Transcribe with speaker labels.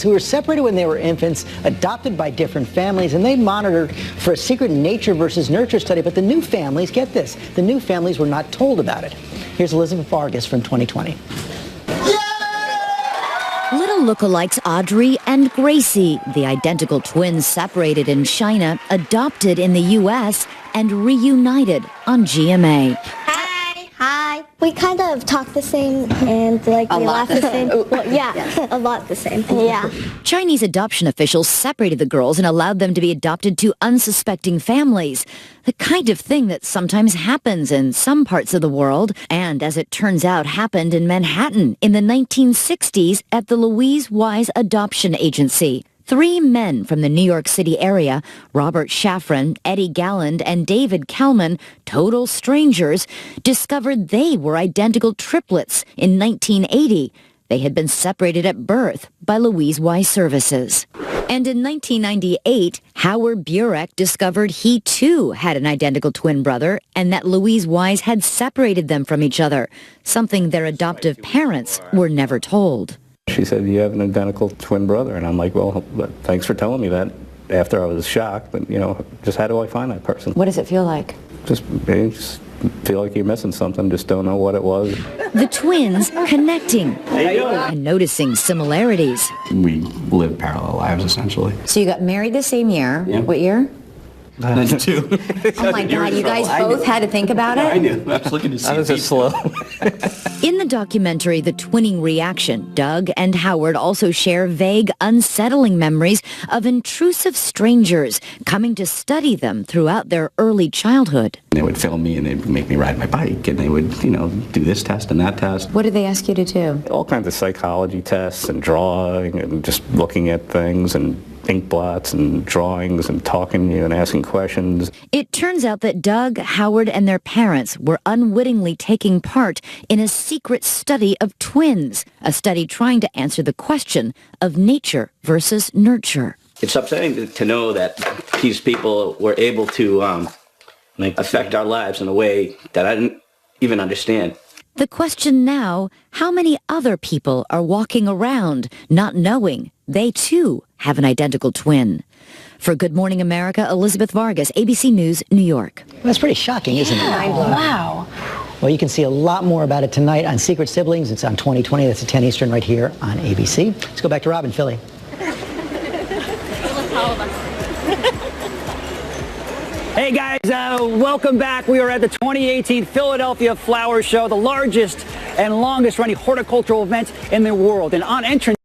Speaker 1: who were separated when they were infants, adopted by different families, and they monitored for a secret nature versus nurture study. But the new families, get this, the new families were not told about it. Here's Elizabeth Vargas from 2020.
Speaker 2: Little lookalikes Audrey and Gracie, the identical twins separated in China, adopted in the U.S., and reunited on GMA.
Speaker 3: Hi. We kind of talk the same and we laugh the same. Well, yeah, a lot the same. Yeah.
Speaker 2: Chinese adoption officials separated the girls and allowed them to be adopted to unsuspecting families. The kind of thing that sometimes happens in some parts of the world, and as it turns out happened in Manhattan in the 1960s at the Louise Wise Adoption Agency. 3 men from the New York City area, Robert Shafran, Eddie Galland, and David Kalman, total strangers, discovered they were identical triplets in 1980. They had been separated at birth by Louise Wise Services. And in 1998, Howard Burek discovered he too had an identical twin brother and that Louise Wise had separated them from each other, something their adoptive parents were never told.
Speaker 4: She said, "You have an identical twin brother." And I'm like, well, thanks for telling me that. After I was shocked, but, just how do I find that person?
Speaker 5: What does it feel like?
Speaker 4: Just feel like you're missing something, just don't know what it was.
Speaker 2: The twins connecting and noticing similarities.
Speaker 6: We live parallel lives, essentially.
Speaker 5: So you got married the same year.
Speaker 6: Yeah.
Speaker 5: What year?
Speaker 6: 92.
Speaker 5: Oh my God, you guys both had to think about it?
Speaker 6: I knew. I was looking to see.
Speaker 4: I was just slow.
Speaker 2: In the documentary, The Twinning Reaction, Doug and Howard also share vague, unsettling memories of intrusive strangers coming to study them throughout their early childhood.
Speaker 6: They would film me and they'd make me ride my bike and they would, do this test and that test.
Speaker 5: What did they ask you to do?
Speaker 4: All kinds of psychology tests and drawing and just looking at things and ink blots and drawings and talking to you and asking questions.
Speaker 2: It turns out that Doug, Howard, and their parents were unwittingly taking part in a secret study of twins, a study trying to answer the question of nature versus nurture.
Speaker 7: It's upsetting to know that these people were able to affect our lives in a way that I didn't even understand.
Speaker 2: The question now, how many other people are walking around not knowing they too have an identical twin? For Good Morning America, Elizabeth Vargas, ABC News, New York.
Speaker 1: That's pretty shocking, isn't it?
Speaker 5: Wow.
Speaker 1: Well, you can see a lot more about it tonight on Secret Siblings. It's on 2020. That's at 10 Eastern right here on ABC. Let's go back to Rob in Philly.
Speaker 8: Hey guys, welcome back. We are at the 2018 Philadelphia Flower Show, the largest and longest running horticultural event in the world. And on entrance